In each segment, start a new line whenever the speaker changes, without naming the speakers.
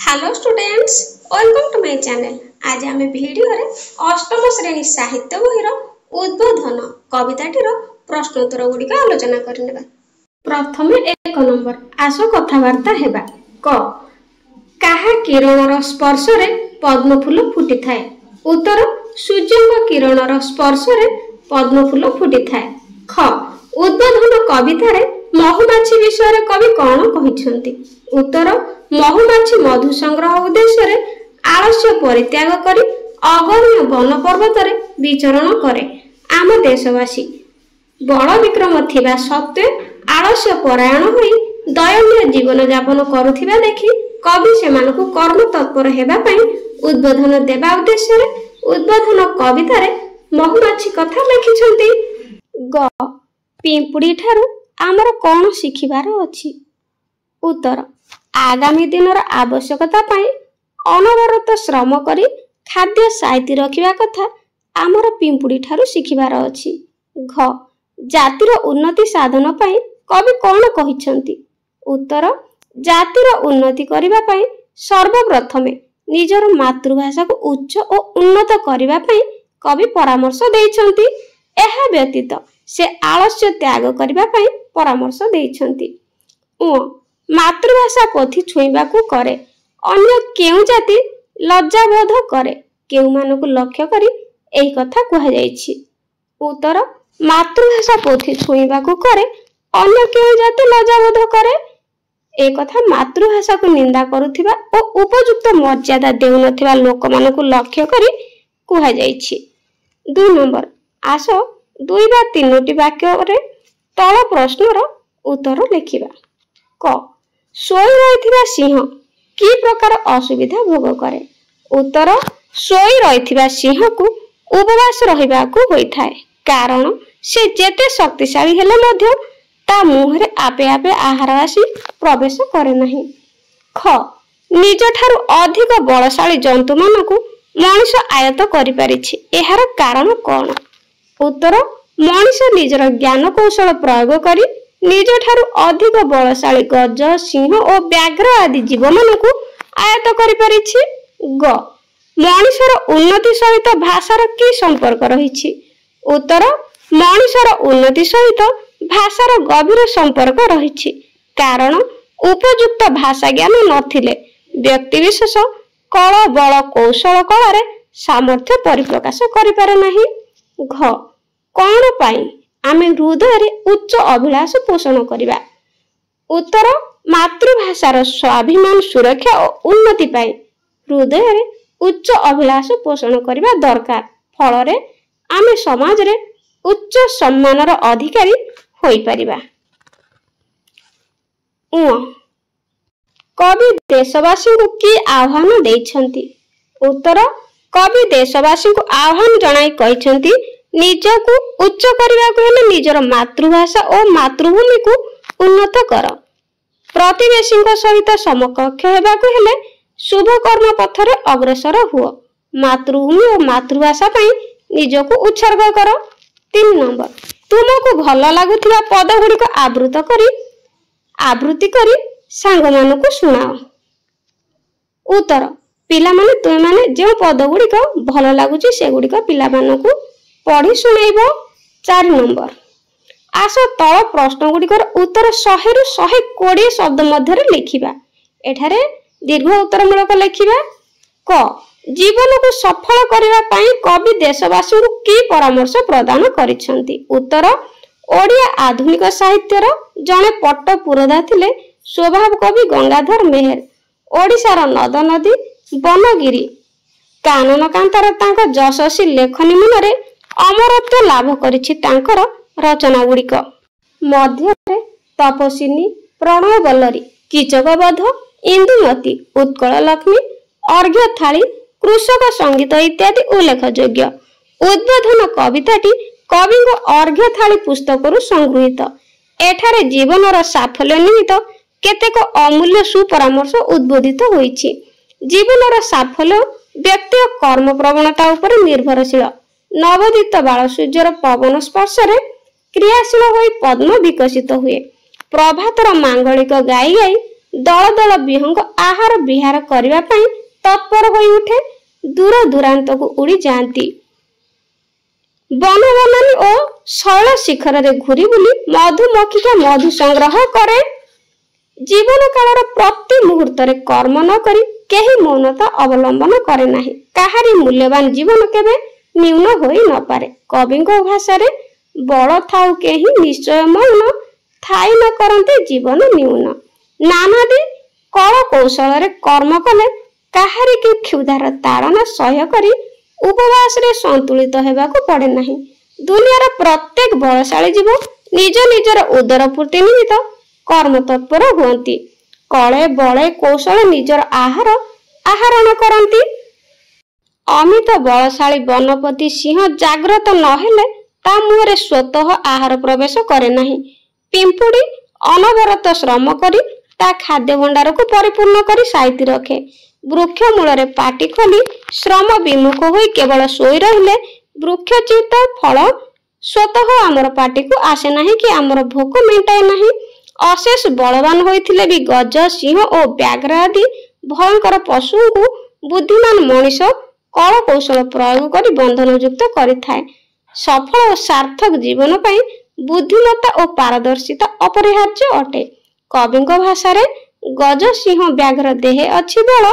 Hello students, welcome to my channel. आज आम video रे अष्टम श्रेणी साहित्य बहिर उद्बोधन कविताटीर प्रश्नोत्तर गुड़िक आलोचना करनेबा। प्रथमे 1 नंबर आस कथावार्ता हेबा। क काहा किरणर स्पर्श रे पद्म फूल फुटी थाए। उत्तर सूर्यଙ୍କ किरणर स्पर्श रे पद्म फूल फुटी थाए। ख उद्बोधन कविता रे महुमाछी विषय कवि कौन कहिसंती। उत्तर महुमाछी मधु संग्रह उद्देश्य आलस्य परित्याग करी अगण्य वन पर्वत रे विचरण करे। आम देशवासी बड़ विक्रम थिबा सत्वे आलस्य परायण होई दयनीय जीवन यापन करुथिबा देखि कवि सेमानकु कर्म तत्पर हेबा पई उद्बोधन देबा उद्देश्य उद्बोधन कविता रे महुमाछी कथा लिखिसंती। ग पिंपुड़ी ठारू आमर कौन शिखिबार अछि। उत्तर आगामी दिनर आवश्यकता पाई अनवरत श्रम करी खाद्य साइती रखिबा कथा आमर पिंपुड़ी ठारू शिखिबार अछि। घ जातिर उन्नति साधन पाई कवि कौन कहिसंती। उत्तर जातिर उन्नति करिबा पाई सर्वप्रथमे निजर मातृभाषा को उच्च और उन्नत करिबा पाई कवि परामर्श देइछंती। एहा व्यतीत से आलस्य त्याग करिबा पाई परामर्श देइछंती। मातृभाषा पोथी छुईबा को करे अन्य केउ जाति लज्जाबोध करे केउ मानकु लक्ष्य करी एही कथा कहा जाईछि। उत्तर मातृभाषा पोथी छुईबा को करे अन्य केउ जाति लज्जाबोध करे ए कथा मातृभाषा को निंदा करुथिबा और उपयुक्त मर्यादा देउनथिबा लोक मानकु लक्ष्य करी कहा जाईछि। 2 नंबर आस 2 बा 3टी वाक्य रे तळ प्रश्नर उत्तर लिखिबा। क सोई रहिथिबा सिंह की प्रकार असुविधा भोग करे। उत्तर सोई रहिथिबा सिंह को उपवास रहिबा को होई थाए कारण से जेते शक्तिशाली हेले मध्य ता मुहरे आपे आपे आहार आसी प्रवेश करे नहीं। ख निज ठारू अधिक बलशाली जंतु मानकु मनुष्य आयत करि परिछि एहार कारण कोन। उत्तर मनुष्य निजर ज्ञान कौशल प्रयोग करी निज ठारू अधिक बलशाली गज सिंह और व्याघ्र आदि जीव मानकु आयत करि परिछि। ग मनुष्यर उन्नति सहित भाषार की संपर्क रहिछि। उत्तर मनुष्यर उन्नति सहित भाषार गभीर संपर्क रहिछि कारण उपयुक्त भाषा ज्ञान नथिले व्यक्ति विशेष कला बल कौशल कलारे सामर्थ्य परिप्रकाश करि पारे नाही। घ कौन पाई आमे हृदय रे उच्च अभिलाष पोषण करिबा। उत्तर मातृभाषार स्वाभिमान सुरक्षा और उन्नति पाई हृदय रे उच्च अभिलाष पोषण करिबा दरकार फल रे आमे समाज रे उच्च सम्मानर अधिकारी होई परिबा। कवि देशवासी को की आह्वान देइछंती। उत्तर कवि देशवासी को आह्वान जणाई कहिसंती निजको उच्च करिबा को हेले निजर मातृभाषा और मातृभूमि को उन्नत कर प्रतिवेशी सहित समकक्ष हेबा को हेले शुभ कर्म पथरे अग्रसर हुओ मातृभूमि और मातृभाषा पई निजको उत्सर्ग कर। 3 नंबर तुमको भल लागुथिबा पद गुड़िक आवृत्ति करी सांग मानकु सुनाओ। उत्तर पिला माने तुम माने जे पद गुड़िक भल लागुची से गुड़िक पिला मानकु पढ़ी सुनाइब। 4 नंबर आस तल प्रश्न गुड़िकर उत्तर 100 रु 120 शब्द मध्य लिखिबा। एठारे दीर्घ उत्तर मूलक लिखिबा। क जीवन को सफल करिबा पई कवि देशवासी को की परामर्श प्रदान करिसंती। उत्तर ओडिया आधुनिक साहित्यर जने पट्ट पुरोधा थिले स्वभाव कवि गंगाधर मेहर ओडिशार नद नदी बनगिरी कानन कांतार तांको यशस्वी लेखनी मनरे अमरत्व लाभ करिछि तांकर रचना गुड़िक मध्य तपस्विनी प्रणय बल्लरी कीचकबध इंदुमती उत्कल लक्ष्मी अर्घ्य थाली कृषक संगीत इत्यादि उल्लेखयोग्य। उद्बोधन कविताटी कवि अर्घ्य थाली पुस्तक संगृहित। एठारे जीवनर साफल्य निमित्त केतेक अमूल्य सुपरामर्श उद्बोधित होइछि। जीवनर साफल्य व्यक्ति कर्म प्रवणता उपर निर्भरशील। नवोदित बाल सूर्यर पवन स्पर्श क्रियाशील होई पद्म विकसित हुए। प्रभातर मांगलिक गाई गाई ଦଳ ଦଳ ବିହଙ୍ଗ ଆହାର ବିହାର କରିବା ପାଇଁ ତତ୍ପର ହୋଇ ଉଠେ। ଦୂର ଦୂରାନ୍ତକୁ ଉଡ଼ି ଯାଆନ୍ତି। ବନବନାନୀ ଓ ଶୈଳ ଶିଖରରେ ଘୁରି ବୁଲି ମଧୁମକ୍ଷିକା ମଧୁ ସଂଗ୍ରହ କରେ। ଜୀବନ କାଳର ପ୍ରତି ମୁହୂର୍ତ୍ତରେ କର୍ମ ନ କରି କେହି ମୌନତା ଅବଲମ୍ବନ କରେ ନାହିଁ। କାହାରି ମୂଲ୍ୟବାନ ଜୀବନ କେବେ ନ୍ୟୁନ ହୋଇ ନପାରେ। କବିଙ୍କ ଭାଷାରେ ବଳ ଥାଉ କେହି ନିଶ୍ଚୟ ମୌନ, ଥାଇ ନ କରନ୍ତି ଜୀବନ ନ୍ୟୁନ। ନାନାଦି କଳ କୌଶଳରେ କର୍ମ କଲେ କାହାରିକି କ୍ଷୁଧାର ତାଡ଼ନା ସହ୍ୟ କରି ଉପବାସରେ ସନ୍ତୁଳିତ ହେବାକୁ ପଡ଼େ ନାହିଁ। ଦୁନିଆର ପ୍ରତ୍ୟେକ ବଳଶାଳୀ ଜୀବ ନିଜ ନିଜର ଉଦର ପୂର୍ତ୍ତି ନିମିତ୍ତ କର୍ମ ତତ୍ପର ହୁଅନ୍ତି। କଳେ ବଳେ କୌଶଳେ ନିଜର ଆହରଣ କରନ୍ତି। ଅମିତ ବଳଶାଳୀ ବନପତି ସିଂହ ଜାଗ୍ରତ ନହେଲେ ତା ମୁହଁରେ ସ୍ୱତଃ ଆହାର ପ୍ରବେଶ କରେ ନାହିଁ। ପିମ୍ପୁଡ଼ି ଅନବରତ ଶ୍ରମ କରି ତା ଖାଦ୍ୟ ଭଣ୍ଡାରକୁ ପରିପୂର୍ଣ୍ଣ କରି ସାଇତି ରଖେ। ବୃକ୍ଷ ମୂଳରେ ପାଟି ଖୋଲି ଶ୍ରମ ବିମୁଖ ହୋଇ କେବଳ ଶୋଇ ରହିଲେ ବୃକ୍ଷଚ୍ୟୁତ ଫଳ ସ୍ୱତଃ ଆମର ପାଟିକୁ ଆସେ ନାହିଁ କି ଆମର ଭୋକ ମେଣ୍ଟାଏ ନାହିଁ। ଅଶେଷ ବଳବାନ ହୋଇଥିଲେ ବି ଗଜ, ସିଂହ ଓ ବ୍ୟାଘ୍ର ଆଦି ଭୟଙ୍କର ପଶୁଙ୍କୁ ବୁଦ୍ଧିମାନ ମଣିଷ କଳ କୌଶଳ ପ୍ରୟୋଗ କରି ବନ୍ଧନଯୁକ୍ତ କରିଥାଏ। ସଫଳ ଓ ସାର୍ଥକ ଜୀବନ ପାଇଁ ବୁଦ୍ଧିମତ୍ତା ଓ ପାରଦର୍ଶିତା ଅପରିହାର୍ଯ୍ୟ ଅଟେ। କବିଙ୍କ ଭାଷାରେ ଗଜ, ସିଂହ, ବ୍ୟାଘ୍ର ଦେହେ ଅଛି ବଳ,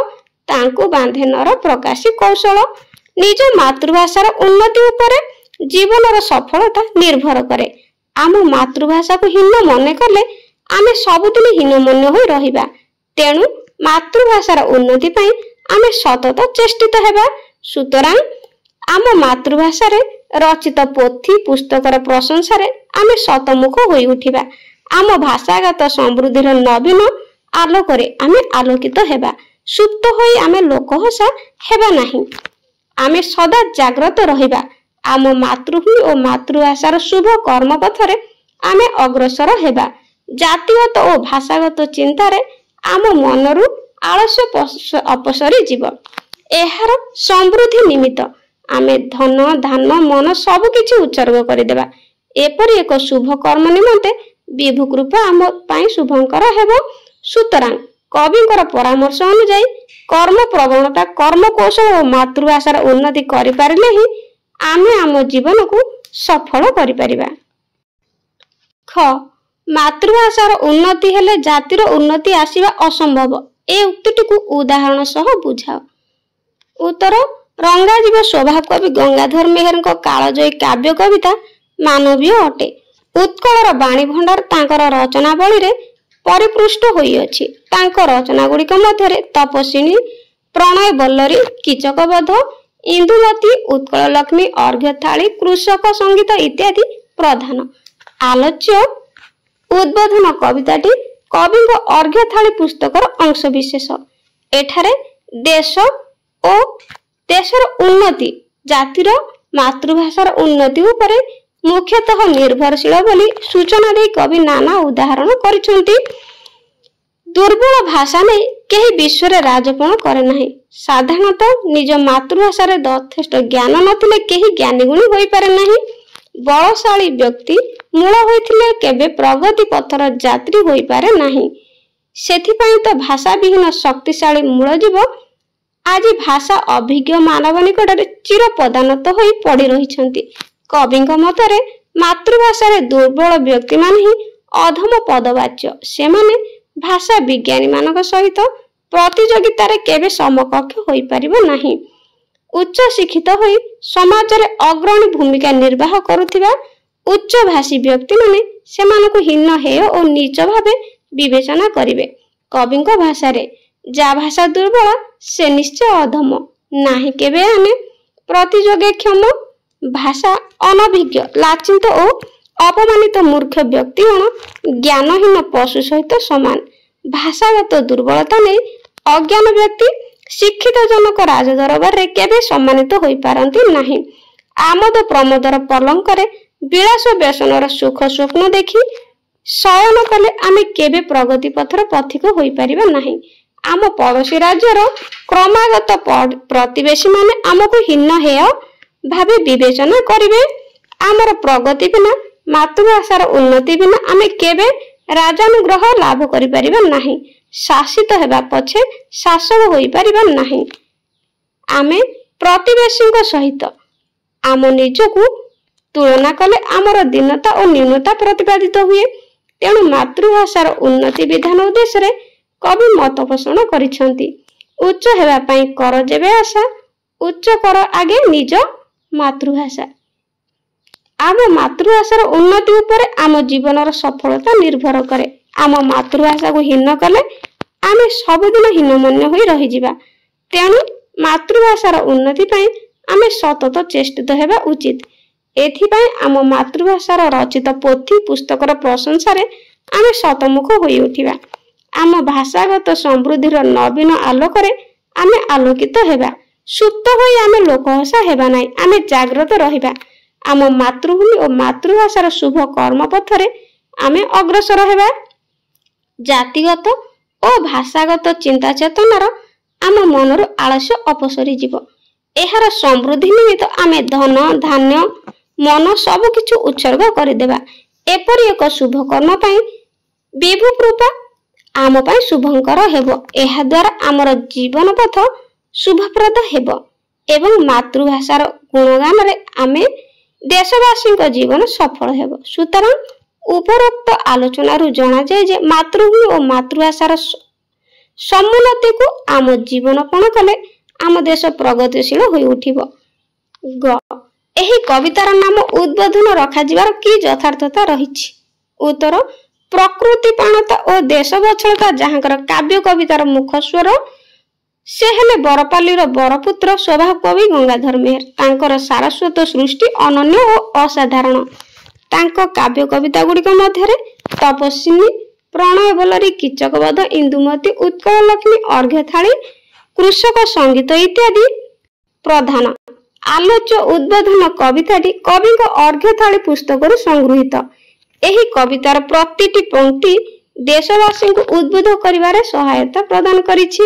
ତାଙ୍କୁ ବାନ୍ଧେ ନର ପ୍ରକାଶୀ କୌଶଳ। ନିଜ ମାତୃଭାଷାର ଉନ୍ନତି ଉପରେ ଜୀବନର ସଫଳତା ନିର୍ଭର କରେ। ଆମ ମାତୃଭାଷାକୁ ହୀନ ମନେ କଲେ ଆମେ ସବୁଦିନ ହୀନମନ୍ୟ ହୋଇ ରହିବା। ତେଣୁ ମାତୃଭାଷାର ଉନ୍ନତି ପାଇଁ ଆମେ ସତତ ଚେଷ୍ଟିତ ହେବା। ସୁତରାଂ ଆମ ମାତୃଭାଷାରେ ରଚିତ ପୋଥି ପୁସ୍ତକର ପ୍ରଶଂସାରେ ଆମେ ଶତମୁଖ ହୋଇ ଉଠିବା। ଆମ ଭାଷାଗତ ସମୃଦ୍ଧିର ନବୀନ ଆଲୋକରେ ଆମେ ଆଲୋକିତ ହେବା। ସୁପ୍ତ ହୋଇ ଆମେ ଲୋକହସା ହେବା ନାହିଁ। ଆମେ ସଦା ଜାଗ୍ରତ ରହିବା। ଆମ ମାତୃଭୂମି ଓ ମାତୃଭାଷାର ଶୁଭ କର୍ମ ପଥରେ ଆମେ ଅଗ୍ରସର ହେବା। ଜାତିଗତ ଓ ଭାଷାଗତ ଚିନ୍ତାରେ ଆମ ମନରୁ ଆଳସ୍ୟ ଅପସରି ଯିବ। ଏହାର ସମୃଦ୍ଧି ନିମିତ୍ତ ଆମେ ଧନ, ଧାନ, ମନ ସବୁକିଛି ଉତ୍ସର୍ଗ କରିଦେବା। ଏପରି ଏକ ଶୁଭ କର୍ମ ନିମନ୍ତେ ବିଭୁ କୃପା ଆମ ପାଇଁ ଶୁଭଙ୍କର ହେବ। ସୁତରାଂ କବିଙ୍କର ପରାମର୍ଶ ଅନୁଯାୟୀ କର୍ମ ପ୍ରବଣତା, କର୍ମ କୌଶଳ ଓ ମାତୃଭାଷାର ଉନ୍ନତି କରିପାରିଲେ ହିଁ ଆମେ ଆମ ଜୀବନକୁ ସଫଳ କରିପାରିବା। ଖ. ମାତୃଭାଷାର ଉନ୍ନତି ହେଲେ ଜାତିର ଉନ୍ନତି ଆସିବା ଅସମ୍ଭବ। ଏ ଉକ୍ତିଟିକୁ ଉଦାହରଣ ସହ ବୁଝାଅ। ଉତ୍ତର: ରଙ୍ଗାଜୀବ ସ୍ୱଭାବ କବି ଗଙ୍ଗାଧର ମେହେରଙ୍କ କାଳଜୟୀ କାବ୍ୟ କବିତା ମାନବୀୟ ଅଟେ। ଉତ୍କଳର ବାଣୀ ଭଣ୍ଡାର ତାଙ୍କର ରଚନାବଳୀରେ ପରିପୃଷ୍ଟ ହୋଇଅଛି। ତାଙ୍କ ରଚନା ଗୁଡ଼ିକ ମଧ୍ୟରେ ତପସ୍ୱିନୀ, ପ୍ରଣୟ ବଲ୍ଲରୀ, କୀଚକବଧ, ଇନ୍ଦୁମତୀ, ଉତ୍କଳ ଲକ୍ଷ୍ମୀ, ଅର୍ଘ୍ୟଥାଳୀ, କୃଷକ ସଙ୍ଗୀତ ଇତ୍ୟାଦି ପ୍ରଧାନ। ଆଲୋଚ୍ୟ ଉଦ୍ବୋଧନ କବିତାଟି କବିଙ୍କ ଅର୍ଘ୍ୟଥାଳୀ ପୁସ୍ତକର ଅଂଶବିଶେଷ। ଏଠାରେ ଦେଶ ଓ ଦେଶର ଉନ୍ନତି, ଜାତିର ମାତୃଭାଷାର ଉନ୍ନତି ଉପରେ ମୁଖ୍ୟତଃ ନିର୍ଭରଶୀଳ ବୋଲି ସୂଚନା ଦେଇ କବି ନାନା ଉଦାହରଣ କରିଛନ୍ତି। ଦୁର୍ବଳ ଭାଷା ନେଇ କେହି ବିଶ୍ୱରେ ରାଜପଣ କରେ ନାହିଁ। ସାଧାରଣତଃ ନିଜ ମାତୃଭାଷାରେ ଯଥେଷ୍ଟ ଜ୍ଞାନ ନଥିଲେ କେହି ଜ୍ଞାନୀଗୁଣୀ ହୋଇପାରେ ନାହିଁ। ବଳଶାଳୀ ବ୍ୟକ୍ତି ମୂଳ ହୋଇଥିଲେ କେବେ ପ୍ରଗତି ପଥର ଯାତ୍ରୀ ହୋଇପାରେ ନାହିଁ। ସେଥିପାଇଁ ତ ଭାଷାବିହୀନ ଶକ୍ତିଶାଳୀ ମୂଳଜୀବ ଆଜି ଭାଷା ଅଭିଜ୍ଞ ମାନବ ନିକଟରେ ଚିର ପଦାନତ ହୋଇ ପଡ଼ି ରହିଛନ୍ତି। କବିଙ୍କ ମତରେ ମାତୃଭାଷାରେ ଦୁର୍ବଳ ବ୍ୟକ୍ତିମାନେ ହିଁ ଅଧମ ପଦବାଚ୍ୟ। ସେମାନେ ଭାଷା ବିଜ୍ଞାନୀମାନଙ୍କ ସହିତ ପ୍ରତିଯୋଗିତାରେ କେବେ ସମକକ୍ଷ ହୋଇପାରିବ ନାହିଁ। ଉଚ୍ଚ ଶିକ୍ଷିତ ହୋଇ ସମାଜରେ ଅଗ୍ରଣୀ ଭୂମିକା ନିର୍ବାହ କରୁଥିବା ଉଚ୍ଚଭାଷୀ ବ୍ୟକ୍ତିମାନେ ସେମାନଙ୍କୁ ହୀନ, ହେୟ ଓ ନୀଚ ଭାବେ ବିବେଚନା କରିବେ। କବିଙ୍କ ଭାଷାରେ ଯା ଭାଷା ଦୁର୍ବଳ ସେ ନିଶ୍ଚୟ ଅଧମ। ନାହିଁ କେବେ ଆମେ ପ୍ରତିଯୋଗକ୍ଷମ। ଭାଷା ଅନଭିଜ୍ଞ, ଲାଞ୍ଛିତ ଓ ଅପମାନିତ ମୂର୍ଖ ବ୍ୟକ୍ତିଗଣ ଜ୍ଞାନହୀନ ପଶୁ ସହିତ ସମାନ। ଭାଷାଗତ ଦୁର୍ବଳତା ନେଇ ଅଜ୍ଞାନ ବ୍ୟକ୍ତି ଶିକ୍ଷିତ ଜନକ ରାଜଦରବାରରେ କେବେ ସମ୍ମାନିତ ହୋଇପାରନ୍ତି ନାହିଁ। ଆମୋଦ ପ୍ରମୋଦର ପଲଙ୍କରେ ବିଳାସ ବ୍ୟସନର ସୁଖ ସ୍ୱପ୍ନ ଦେଖି ଶୟନ କଲେ ଆମେ କେବେ ପ୍ରଗତି ପଥର ପଥିକ ହୋଇପାରିବା ନାହିଁ। ଆମ ପଡ଼ୋଶୀ ରାଜ୍ୟର କ୍ରମାଗତ ପ୍ରତିବେଶୀମାନେ ଆମକୁ ହୀନ, ହେୟ ଭାବେ ବିବେଚନା କରିବେ। ଆମର ପ୍ରଗତି ବିନା, ମାତୃଭାଷାର ଉନ୍ନତି ବିନା ଆମେ କେବେ ରାଜାନୁଗ୍ରହ ଲାଭ କରିପାରିବା ନାହିଁ। ଶାସିତ ହେବା ପଛେ ଶାସକ ହୋଇପାରିବା ନାହିଁ। ଆମେ ପ୍ରତିବେଶୀଙ୍କ ସହିତ ଆମ ନିଜକୁ ତୁଳନା କଲେ ଆମର ଦୀନତା ଓ ନ୍यूनता ପ୍ରତିପାଦିତ ହୁଏ। ତେଣୁ ମାତୃଭାଷାର ଉନ୍ନତି ବିଧାନ ଉଦ୍ଦେଶ୍ୟରେ କବି ମତ ପୋଷଣ କରିଛନ୍ତି। ଉଚ୍ଚ ହେବା ପାଇଁ କର ଯେବେ ଆଶା, ଉଚ୍ଚ କର ଆଗେ ନିଜ ମାତୃଭାଷା। ଆମ ମାତୃଭାଷାର ଉନ୍ନତି ଉପରେ ଆମ ଜୀବନର ସଫଳତା ନିର୍ଭର କରେ। ଆମ ମାତୃଭାଷାକୁ ହୀନ କଲେ ଆମେ ସବୁଦିନ ହୀନମନ୍ୟ ହୋଇ ରହିଯିବା। ତେଣୁ ମାତୃଭାଷାର ଉନ୍ନତି ପାଇଁ ଆମେ ସତତ ଚେଷ୍ଟିତ ହେବା ଉଚିତ। ଏଥିପାଇଁ ଆମ ମାତୃଭାଷାର ରଚିତ ପୋଥି ପୁସ୍ତକର ପ୍ରଶଂସାରେ ଆମେ ଶତମୁଖ ହୋଇ ଉଠିବା। ଆମ ଭାଷାଗତ ସମୃଦ୍ଧିର ନବୀନ ଆଲୋକରେ ଆମେ ଆଲୋକିତ ହେବା। ସୁପ୍ତ ହୋଇ ଆମେ ଲୋକହସା ହେବା ନାହିଁ, ଆମେ ଜାଗ୍ରତ ରହିବା। ଆମ ମାତୃଭୂମି ଓ ମାତୃଭାଷାର ଶୁଭ କର୍ମ ପଥରେ ଆମେ ଅଗ୍ରସର ହେବା। ଜାତିଗତ ଓ ଭାଷାଗତ ଚିନ୍ତା ଚେତନାର ଆମ ମନରୁ ଆଳସ୍ୟ ଅପସରି ଯିବ। ଏହାର ସମୃଦ୍ଧି ନିମିତ୍ତ ଆମେ ଧନ ଧାନ୍ୟ ମନ ସବୁକିଛି ଉତ୍ସର୍ଗ କରିଦେବା। ଏପରି ଏକ ଶୁଭ କର୍ମ ପାଇଁ ବିଭୁ କୃପା ଆମ ପାଇଁ ଶୁଭଙ୍କର ହେବ। ଏହା ଦ୍ୱାରା ଆମର ଜୀବନ ପଥ ଶୁଭପ୍ରଦ ହେବ ଏବଂ ମାତୃଭାଷାର ଗୁଣଗାନରେ ଆମେ ଦେଶବାସୀଙ୍କ ଜୀବନ ସଫଳ ହେବ। ସୁତରାଂ ଉପରୋକ୍ତ ଆଲୋଚନାରୁ ଜଣାଯାଏ ଯେ ମାତୃଭୂମି ଓ ମାତୃଭାଷାର ସମୁନ୍ନତିକୁ ଆମ ଜୀବନପଣ କଲେ ଆମ ଦେଶ ପ୍ରଗତିଶୀଳ ହୋଇ ଉଠିବ। ଗ ଏହି କବିତାର ନାମ ଉଦ୍ବୋଧନ ରଖାଯିବାର କି ଯଥାର୍ଥତା ରହିଛି? ଉତ୍ତର, ପ୍ରକୃତି ପ୍ରାଣତା ଓ ଦେଶ ବତ୍ସଳତା ଯାହାଙ୍କର କାବ୍ୟ କବିତାର ମୁଖ ସ୍ୱର ସେ ହେଲେ ବରପାଲିର ବରପୁତ୍ର ସ୍ୱଭାବ କବି ଗଙ୍ଗାଧର ମେହେର। ତାଙ୍କର ସାରସ୍ୱତ ସୃଷ୍ଟି ଅନନ୍ୟ ଓ ଅସାଧାରଣ। ତାଙ୍କ କାବ୍ୟ କବିତା ଗୁଡ଼ିକ ମଧ୍ୟରେ ତପସ୍ୱିନୀ, ପ୍ରଣୟ ବଲ୍ଲରୀ, କୀଚକବଧ, ଇନ୍ଦୁମତୀ, ଉତ୍କଳ ଲକ୍ଷ୍ମୀ, ଅର୍ଘ୍ୟଥାଳୀ, କୃଷକ ସଙ୍ଗୀତ ଇତ୍ୟାଦି ପ୍ରଧାନ। ଆଲୋଚ୍ୟ ଉଦ୍ବୋଧନ କବିତାଟି କବିଙ୍କ ଅର୍ଘ୍ୟଥାଳୀ ପୁସ୍ତକରୁ ସଂଗୃହୀତ। ଏହି କବିତାର ପ୍ରତିଟି ପଂକ୍ତି ଦେଶବାସୀଙ୍କୁ ଉଦ୍ବୁଦ୍ଧ କରିବାରେ ସହାୟତା ପ୍ରଦାନ କରିଛି।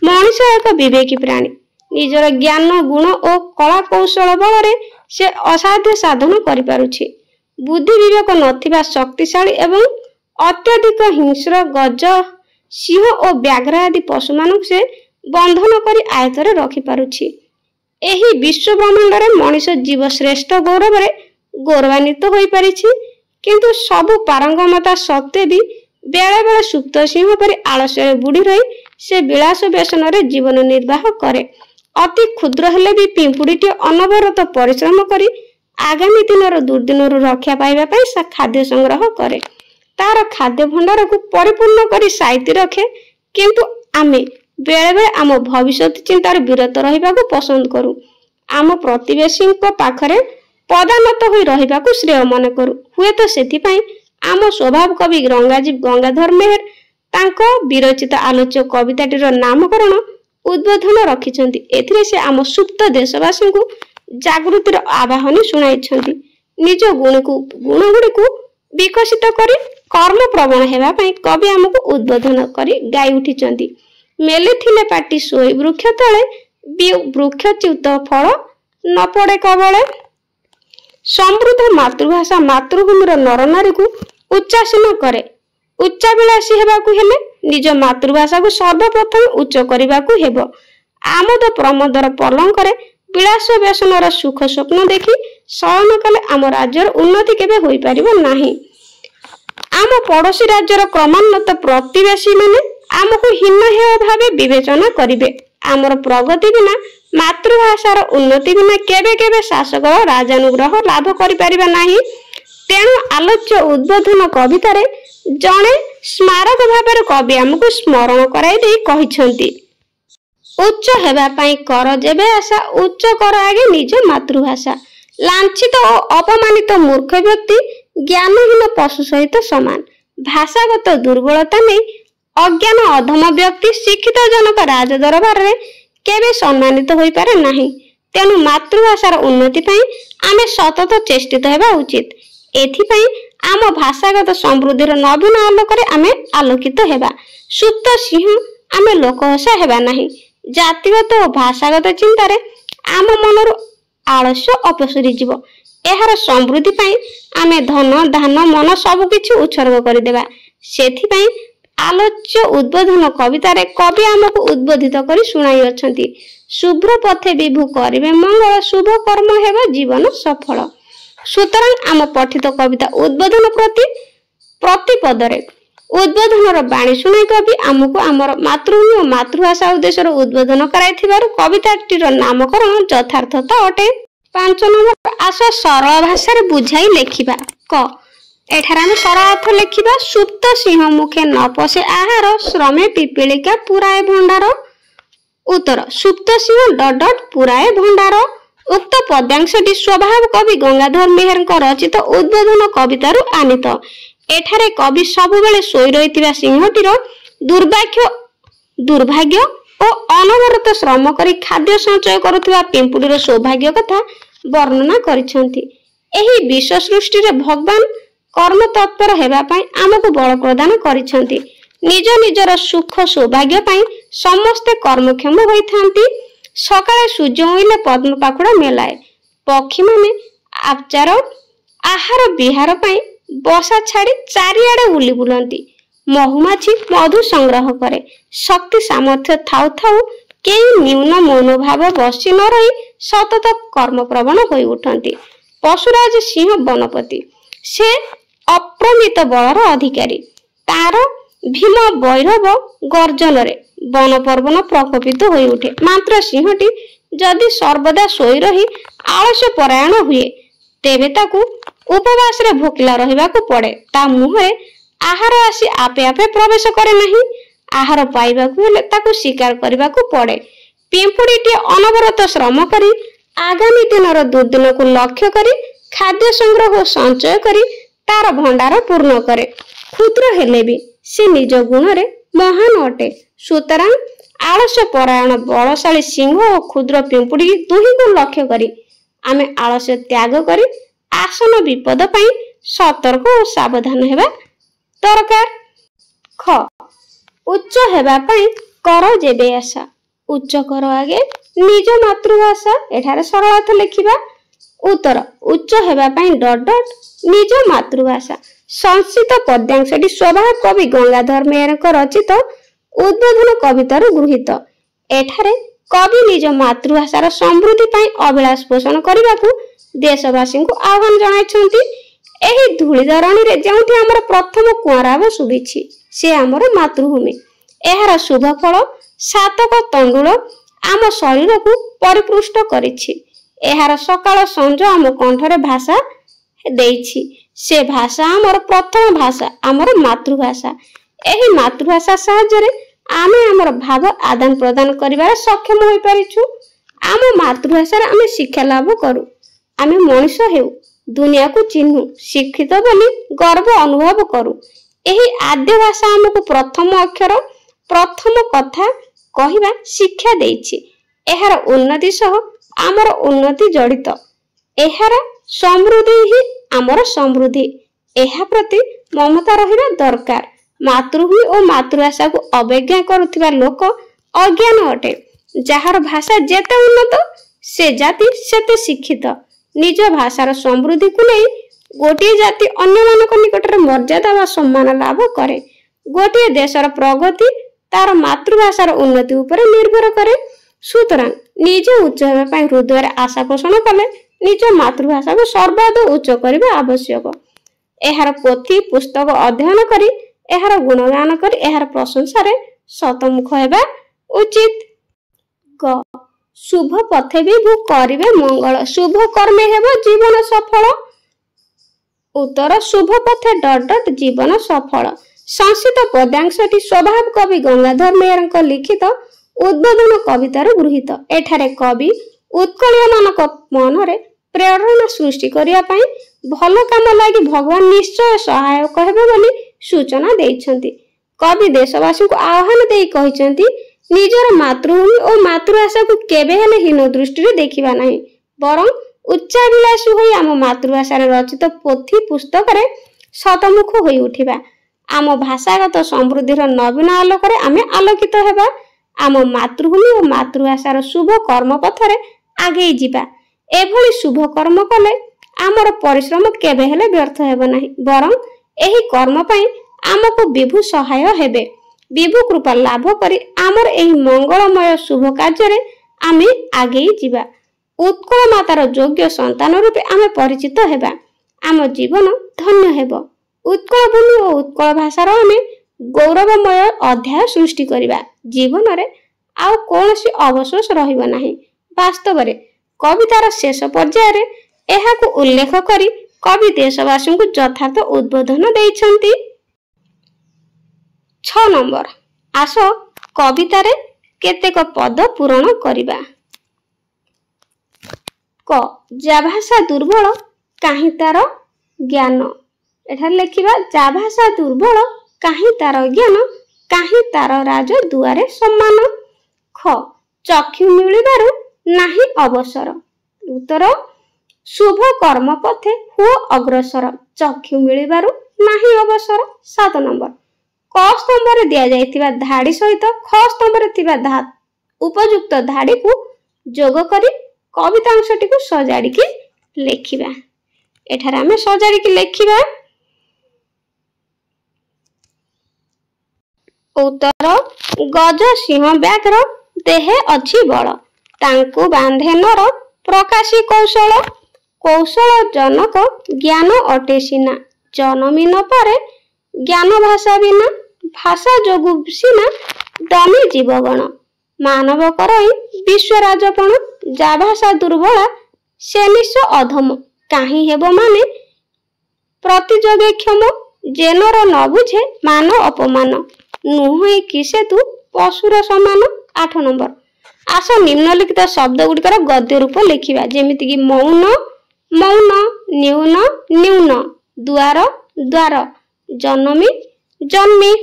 ମଣିଷ ଏକ ବିବେକୀ ପ୍ରାଣୀ। ନିଜର ଜ୍ଞାନ ଗୁଣ ଓ କଳା କୌଶଳ ବଳରେ ସେ ଅସାଧ୍ୟ ସାଧନ କରିପାରୁଛି। ବୁଦ୍ଧି ବିବେକ ନଥିବା ଶକ୍ତିଶାଳୀ ଏବଂ ଅତ୍ୟଧିକ ହିଂସ୍ର ଗଜ, ସିଂହ ଓ ବ୍ୟାଘ୍ର ଆଦି ପଶୁମାନଙ୍କୁ ସେ ବନ୍ଧନ କରି ଆୟତ୍ତରେ ରଖିପାରୁଛି। ଏହି ବିଶ୍ୱ ବ୍ରହ୍ମାଣ୍ଡରେ ମଣିଷ ଜୀବ ଶ୍ରେଷ୍ଠ ଗୌରବରେ ଗୌରବାନ୍ୱିତ ହୋଇପାରିଛି। କିନ୍ତୁ ସବୁ ପାରଙ୍ଗମତା ସତ୍ତ୍ୱେ ବି ବେଳେ ବେଳେ ସୁପ୍ତ ସିଂହ ପରି ଆଳସ୍ୟରେ ବୁଡ଼ି ରହି ସେ ବିଳାସ ବ୍ୟସନରେ ଜୀବନ ନିର୍ବାହ କରେ। ଅତି କ୍ଷୁଦ୍ର ହେଲେ ବି ପିମ୍ପୁଡ଼ିଟିଏ ଅନବରତ ପରିଶ୍ରମ କରି ଆଗାମୀ ଦିନର ଦୁର୍ଦିନରୁ ରକ୍ଷା ପାଇବା ପାଇଁ ସେ ଖାଦ୍ୟ ସଂଗ୍ରହ କରେ। ତାର ଖାଦ୍ୟ ଭଣ୍ଡାରକୁ ପରିପୂର୍ଣ୍ଣ କରି ସାଇତି ରଖେ। କିନ୍ତୁ ଆମେ ବେଳେବେଳେ ଆମ ଭବିଷ୍ୟତ ଚିନ୍ତାରେ ବିରତ ରହିବାକୁ ପସନ୍ଦ କରୁ। ଆମ ପ୍ରତିବେଶୀଙ୍କ ପାଖରେ ପଦାନତ ହୋଇ ରହିବାକୁ ଶ୍ରେୟ ମନେ କରୁ। ହୁଏତ ସେଥିପାଇଁ ଆମ ସ୍ୱଭାବ କବି ରଙ୍ଗାଜୀବ ଗଙ୍ଗାଧର ମେହେର ତାଙ୍କ ବିରଚିତ ଆଲୋଚ୍ୟ କବିତାଟିର ନାମକରଣ ଉଦ୍ବୋଧନ ରଖିଛନ୍ତି। ଏଥିରେ ସେ ଆମ ସୁପ୍ତ ଦେଶବାସୀଙ୍କୁ ଜାଗୃତିର ଆବାହନୀ ଶୁଣାଇଛନ୍ତି। ନିଜ ଗୁଣଗୁଡ଼ିକୁ ବିକଶିତ କରି କର୍ମପ୍ରବଣ ହେବା ପାଇଁ କବି ଆମକୁ ଉଦ୍ବୋଧନ କରି ଗାଇ ଉଠିଛନ୍ତି। ମେଲିଥିଲେ ପାଟି ଶୋଇ ବୃକ୍ଷ ତଳେ, ବୃକ୍ଷଚ୍ୟୁତ ଫଳ ନ ପଡେ କବଳେ। ସମୃଦ୍ଧ ମାତୃଭାଷା ମାତୃଭୂମିର ନରନାରୀକୁ ଉଚ୍ଚାସୀନ କରେ। ଉଚ୍ଚାଭିଳାଷୀ ହେବାକୁ ହେଲେ ନିଜ ମାତୃଭାଷାକୁ ସର୍ବପ୍ରଥମେ ଉଚ୍ଚ କରିବାକୁ ହେବ। ଆମୋଦ ପ୍ରମୋଦର ପଲଙ୍କରେ ବିଳାସ ବ୍ୟସନର ସୁଖ ସ୍ୱପ୍ନ ଦେଖି ଶୟନ କଲେ ଆମ ରାଜ୍ୟର ଉନ୍ନତି କେବେ ହୋଇପାରିବ ନାହିଁ। ଆମ ପଡୋଶୀ ରାଜ୍ୟର କ୍ରମାନ୍ୱତ ପ୍ରତିବେଶୀମାନେ ଆମକୁ ହୀନହେୟ ଭାବେ ବିବେଚନା କରିବେ। ଆମର ପ୍ରଗତି ବିନା, ମାତୃଭାଷାର ଉନ୍ନତି ବିନା କେବେ କେବେ ଶାସକର ରାଜାନୁଗ୍ରହ ଲାଭ କରିପାରିବା ନାହିଁ। ତେଣୁ ଆଲୋଚ୍ୟ ଉଦ୍ବୋଧନ କବିତାରେ ଜଣେ ସ୍ମାରକ ଭାବରେ କବି ଆମକୁ ସ୍ମରଣ କରାଇ ଦେଇ କହିଛନ୍ତି, ଉଚ୍ଚ ହେବା ପାଇଁ କର ଯେବେ ଆଶା, ଉଚ୍ଚ କର ଆଗେ ନିଜ ମାତୃଭାଷା। ଲାଞ୍ଛିତ ଓ ଅପମାନିତ ମୂର୍ଖ ବ୍ୟକ୍ତି ଜ୍ଞାନହୀନ ପଶୁ ସହିତ ସମାନ। ଭାଷାଗତ ଦୁର୍ବଳତା ନେଇ ଅଜ୍ଞାନ ଅଧମ ବ୍ୟକ୍ତି ଶିକ୍ଷିତ ଜନକ ରାଜ ଦରବାରରେ କେବେ ସମ୍ମାନିତ ହୋଇପାରେ ନାହିଁ। ତେଣୁ ମାତୃଭାଷାର ଉନ୍ନତି ପାଇଁ ଆମେ ସତତ ଚେଷ୍ଟିତ ହେବା ଉଚିତ। ଏଥିପାଇଁ ଆମ ଭାଷାଗତ ସମୃଦ୍ଧିର ନବୀନ ଆଲୋକରେ ଆମେ ଆଲୋକିତ ହେବା। ସୁପ୍ତ ସିଂହ ଆମେ ଲୋକହସା ହେବା ନାହିଁ। ଜାତିଗତ ଓ ଭାଷାଗତ ଚିନ୍ତାରେ ଆମ ମନରୁ ଆଳସ୍ୟ ଅପସରି ଯିବ। ଏହାର ସମୃଦ୍ଧି ପାଇଁ ଆମେ ଧନ ଧାନ ମନ ସବୁକିଛି ଉତ୍ସର୍ଗ କରିଦେବା। ସେଥିପାଇଁ आलोच्य उद्बोधन कवितार कवि आमको उद्बोधित कर शुणाई अछंती। शुभ्र पथे विभु करिवे मंगल शुभ कर्म हेबा जीवन सफल। सुतरां आम पठित कविता उद्बोधन प्रति पदरे उद्बोधन बाणी शुणाई कवि आमको आमर मातृभूमि और मातृभाषा उद्देश्य उद्बोधन कराइथिबारु कविताटीर नामकरण यथार्थता अटे। 5 नंबर आस सरल भाषा बुझाई लेखिबा। क एठार आम सरल अर्थ लेखिबा। सुप्त सिंह मुखे न पशे आहार श्रमे पिपीलिका पुराए भंडार। उत्तर सुप्त सिंह डट डट पुराए भंडार। उक्त पद्यांशटी स्वभाव कवि गंगाधर मेहर रचित उद्बोधन कवितारु आनीत। एठारे कवि सबुबेले सोई रहिथिबा सिंहटीर दुर्भाग्य और अनवरत श्रम करी खाद्य संचय करुथिबा पिंपुड़ीर सौभाग्य कथा वर्णना करिसेंती। एही विश्व सृष्टि रे भगवान कर्म तत्पर हेबा पई आमको बल प्रदान करिसेंती। निज निजर सुख सौभाग्य पई समस्ते कर्मक्षम होइथांती। सकाळे सूर्य उइले पद्म पाखुड़ा मेलाए। पक्षी माने आचार आहार विहार पई बसा छाड़ी चारिआडे उली बुलंती। महुमाछी मधु संग्रह करे। शक्ति सामर्थ्य थाउ थाउ केही न्यून मनोभाव बसी न रही सतत कर्म प्रवण होई उठंती। पशुराज सिंह वनपति से अप्रमित बलर अधिकारी। तार भीम भैरव गर्जन रे वन पर्वन प्रकोपित होई उठे। मात्र सिंहटी जदि सर्वदा सोई रही आलस्य परायण हुए तेबे ताकू उपवास रे भोकिला रहिबाकू पड़े। ता मुहरे आहार आसी आपे आपे प्रवेश करे नहीं। आहार पाइबाकू हेले ताकू शिकार करिबाकू पड़े। पिंपुड़ीटी अनवरत श्रम करी आगामी दिनर दुर्दिन को लक्ष्य करी खाद्य संग्रह संचय करी तार भंडार पूर्ण करे। क्षुद्र हेले भी से निज गुण रे महान अटे। सुतरां आलस्य परायण बलशाली सिंह और क्षुद्र पिंपुड़ी दुही को लक्ष्य करी आमे आलस्य त्याग करी आसन विपद पई सतर्क और सावधान हेबा दरकार। ख उच्च हेबा पई कर जेबे आशा। उच्च कर आगे निज मातृभाषा। एठारे सरल अर्थ लेखिबा। उत्तर उच्च हेबा पई डट डट निज मातृभाषा। संस्कृत पद्यांशटी स्वभाव कवि गंगाधर मेहर रचित उद्बोधन कवितारु गृहीत। एठारे कवि निज मातृभाषार समृद्धि पई अभिलाष पोषण करबाकू देशवासी को आह्वान जणाइछंती। एही धूलिधरणी रे जेउठी हमर प्रथम कुआराव सुबिछि से हमर मातृभूमि। एहार शुभ फल सातक तंडुल आम शरीर को परिपुष्ट करिछि। एहार सकाळ संज आम कंठरे भाषा देइछि। से भाषा हमर प्रथम भाषा हमर मातृभाषा। एही मातृभाषा साहाय्य रे आमे हमर भाव आदान प्रदान करिबार सक्षम होई परिछु। आम मातृभाषा रे आमे शिक्षा लाभ करू। आमे मनुष्य हेउ दुनिया को चिन्हु शिक्षित बोली गर्व अनुभव करू। एही आद्य भाषा हमको प्रथम अक्षर प्रथम कथा कहिबा शिक्षा देइछि। एहार उन्नति सह आमर उन्नति जड़ित। एहार समृद्धि ही आमर समृद्धि। एहा प्रति ममता रहिबा दरकार। मातृभूमि और मातृभाषा को अवज्ञा करुथिबा लोक अज्ञान अटे। जहार भाषा जेते उन्नत से जाति सेते शिक्षित। निज भाषार समृद्धि को नहीं गोटे जाति अन्य मानक निकट मर्यादा व सम्मान लाभ करे। गोटे देशर प्रगति तार मातृभाषार उन्नति उपर निर्भर करे। सुतरां निजे उच्च हेबा पई हृदय आशा पोषण कले निज मातृभाषा को सर्वाध उच्च करबा आवश्यक। एहार पोथी पुस्तक अध्ययन करी एहार गुणगान करी एहार प्रशंसा रे शतमुख हेबा उचित। ग शुभ पथे विभु करिवे मंगल शुभ कर्मे हेबो जीवन सफल। उत्तर शुभ पथे डट डट जीवन सफल। संस्कृत पद्यांशटी स्वभाव कवि गंगाधर मेहर लिखित उद्बोधन कवितार गृहीत। एठारे कवि उत्कलीय मानक मनरे प्रेरणा सृष्टि करिया पई भल काम लागि भगवान निश्चय सहायक हेबे बोली सूचना देइछंती। कवि देशवासी को आह्वान देई कहिसंती निजर मातृभूमि और मातृभाषा को केबे हेले हीन दृष्टि रे देखिबा नाही बरं उच्चाभिलाषी होई आम मातृभाषा रे रचित पोथी पुस्तक रे शतमुख होई उठिबा। आम भाषागत समृद्धिर नवीन आलोकरे आमे आलोकित हेबा। आम मातृभूमि और मातृभाषार शुभ कर्म पथरे आगे जिबा। एभली शुभ कर्म कले आमर परिश्रम केबे हेले व्यर्थ हेबो नाही बरं एही कर्म पई आमको विभु सहाय हेबे। विभु कृपा लाभ करी आमर एही मंगलमय शुभ कार्य आमे आगे जीवा। उत्कल मातार योग्य संतान रूपे आमे परिचित हेबा। आम जीवन धन्य हेबो। उत्कल भूमि और उत्कल भाषार आमे गौरवमय अध्याय सृष्टि करिबा। जीवन रे आउ कोनोसी अवशोष रहिबो नाही। वास्तव रे कवितार शेष पर्याय रे एहाकु उल्लेख करी कवि देशवासी को यथार्थ उद्बोधन देइछंती। 6 नंबर आस कवितारे केतेक पद पूरण करिबा। क जा भाषा दुर्बल काहे तार ज्ञान। एठार लेखिबा जा भाषा दुर्बल काहे तार ज्ञान काहे तार राज दुआरे सम्मान। ख चक्षु मिलिबारु नाही अवसर। उत्तर शुभ कर्म पथे हुओ अग्रसर। चक्षु मिलिबारु नाही अवसर। 7 नंबर क स्तंभ रे दिया जाइतिबा धाड़ी सहित ख स्तंभ रे थिबा उपयुक्त धाड़ी को जोग करी कविता अंशटी को सजाड़ी की लेखिबा। एठारे आमे सजाड़ी की लेखिबा। उत्तर गज सिंह व्याघ्र देहे अछि बल तांकु बांधे नर प्रकाशी कौशल। कौशल जनक ज्ञान अटे सिना जनमी न पारे ज्ञान भाषा बिना। भाषा जोगु सिना दमी जीवगण मानव करई विश्व राजपण। जा भाषा दुर्बला से निश्च अधम काहे हेबो माने प्रतियोगे क्षम। जेनर न बुझे मान अपमान नुहे कि से तू पशुर समान। 8 नंबर आस निम्नलिखित शब्द गुड़िकर गद्य रूप लिखिबा जेमिति कि मौन मौन न्यून न्यून द्वार द्वार जनमी जन्मी।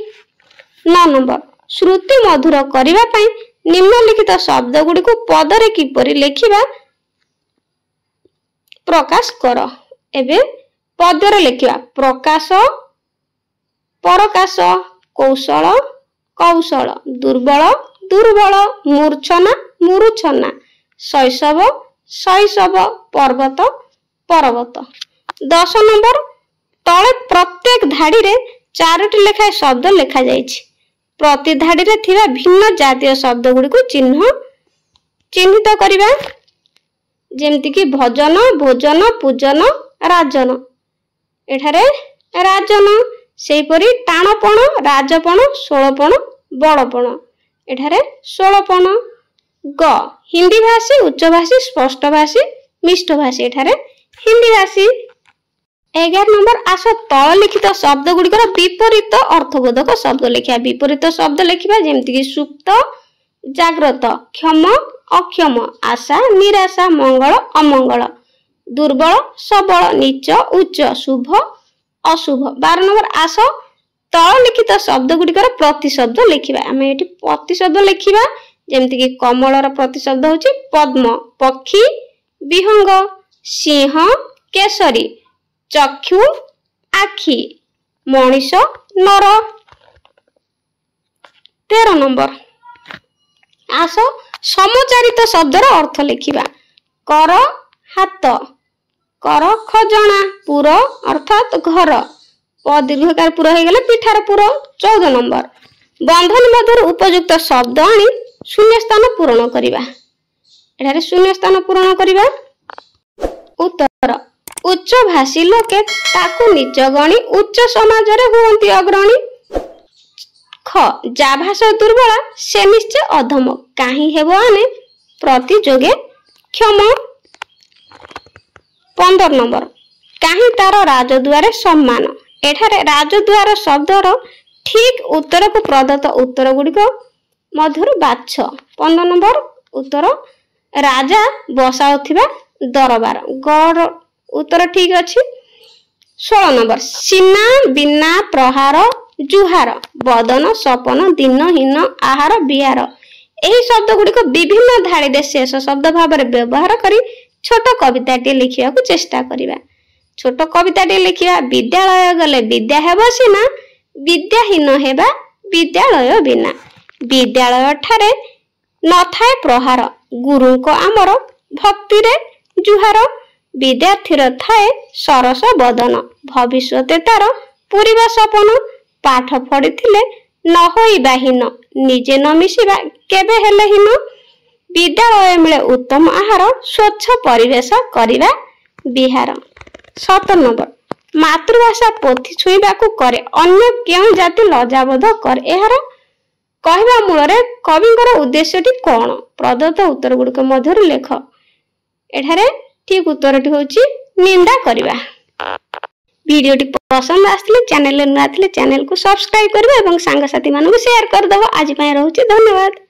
9 नंबर श्रुति मधुर करिबा पई निम्नलिखित शब्द गुड़िक पदरे किपरि लिखिबा प्रकाश कर। एबे पदरे लिखिबा प्रकाश परकाश कौशल कौशल दुर्बल दुर्बल मूर्छना मुरुछना शैशव शैशव पर्वत पर्वत। 10 नंबर तले प्रत्येक धाड़ी रे 4टी लेखाए शब्द लेखा जाइछि। प्रति धाड़ी रे थिबा भिन्न जातीय शब्द गुडी को चिन्हित करिबा जेमति कि भजन भोजन पूजन राजन। एठारे राजन सेपरी टाणपण राजपण षोलपण बड़पण। एठारे षोलपण। ग हिंदी भाषी उच्च भाषी स्पष्ट भाषी मिष्ट भाषी। एठारे हिंदी भाषी। 11 नंबर आस तल लिखित शब्द गुड़िकर विपरीत अर्थबोधक शब्द लिखा। विपरीत शब्द लिखा जेमति कि सुप्त जाग्रत क्षम अक्षम आशा निराशा मंगल अमंगल दुर्बल सबल नीच उच्च शुभ अशुभ। 12 नंबर आस तल लिखित शब्द गुड़िकर प्रतिशब्द लिखा। आम ये प्रतिशब्द लिखा जेमति कि कमलर प्रतिशब्द होछि पद्म पक्षी विहंग सिंह केसरी चक्षु आखि मनीष नर। 13 नंबर आस समचारित शब्दर अर्थ लिखिबा। कर हाथ कर खजना पुर अर्थात घर दीर्घकार पुर हो गले पिठार पुर। 14 नंबर बंधन मध्य उपयुक्त शब्द आनी शून्य स्थान पूरण करिबा। एठारे शून्य स्थान पूरण करिबा। उत्तर उच्च भाषी लोके ताकू निच गणी उच्च समाज रे हुअंती अग्रणी। ख जा भाषा दुर्बला से निश्चय अधम काहे हेबो आने प्रतियोगे क्षम। 15 नंबर काहे तार राजद्वारे सम्मान। एठारे राजद्वार शब्दर ठीक उत्तर को प्रदत्त उत्तर गुड़िक मध्यरु बाछ। 15 नंबर उत्तर राजा बसाउथिबा दरबार गड़ उत्तर ठीक अछि। 16 नंबर सीना बिना प्रहार जुहार बदन सपन दिनहीन आहार बिहार। एही शब्द गुड़िक विभिन्न धाड़ी दे शेष शब्द भाव में व्यवहार करी छोट कविताटी लिखिबा को चेष्टा करिबा। छोट कविताटी लिखिबा विद्यालय गले विद्या हेबो सिना विद्याहीन हेबा विद्यालय बिना। विद्यालय ठारे न थाए प्रहार गुरु को आमर भक्ति रे जुहार। विद्यार्थी थाए सरस बदन भविष्यते तार पूरीबा सपन पाठ पढ़िथिले न होइबा हीन निजे न मिशिबा केबे हेले हीन विद्यालय मिले उत्तम आहार स्वच्छ परिवेश करिबा बिहार 7 नंबर मातृभाषा पोथी छुईबाकू करे अन्य केउ जाति लज्जाबोध करे एहार कहवा मूल कविंकर उद्देश्यटी कौन प्रदत्त उत्तर गुड़िक मध्य लेख एठारे ठीक उत्तरटी होची निंदा करिबा। वीडियोटी पसंद आसले चैनल नुआ चैनल को सब्सक्राइब करबा एवं सांग साथी मानू शेयर कर दबा। आज पय रहूची धन्यवाद।